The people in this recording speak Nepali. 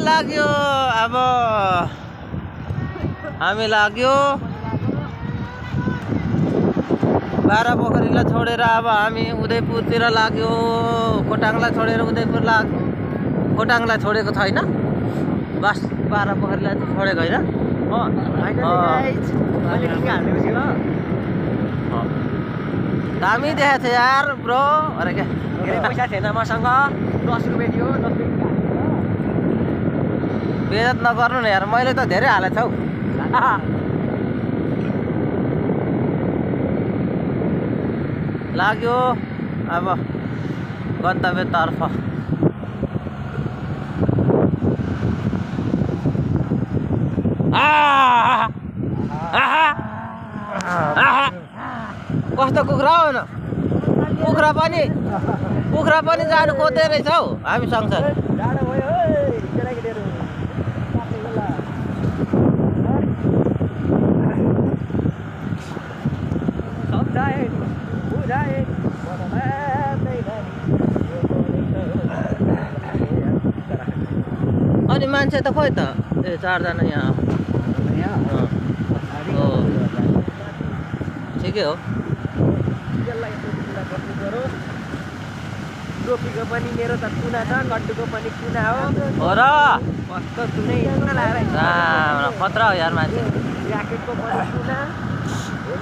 लाग्यो अब हामी लाग्यो बारापोखरीलाई छोडेर अब हामी उदयपुरतिर लाग्यो खोटाङलाई छोडेर उदयपुर लाग्यो खोटाङलाई छोडेको छैन बस बारापोखरीलाई छोडेको होइन दामी देखाएको थियो यार ब्रो अरे क्या पैसा थिएन मसँग 10 रुपियाँ थियो 10 रुपियाँ बेइज्जत नगर्नु न यार मैले त धेरै हालेको छौ लाग्यो अब गन्तव्यतर्फ कस्तो कुखुरा हो न कुखुरा पनि जानु खोज्दै रहेछ हौ हामी सँगसँगै अनि मान्छे त खोइ त ए 4 जना यहाँ हो ठिकै हो टोपीको पनि मेरो त कुना छ कट्टुको पनि कुना हो र कस्तो कुनै लाग्छ खतरा हो यार मान्छे ज्याकेटको पनि कुना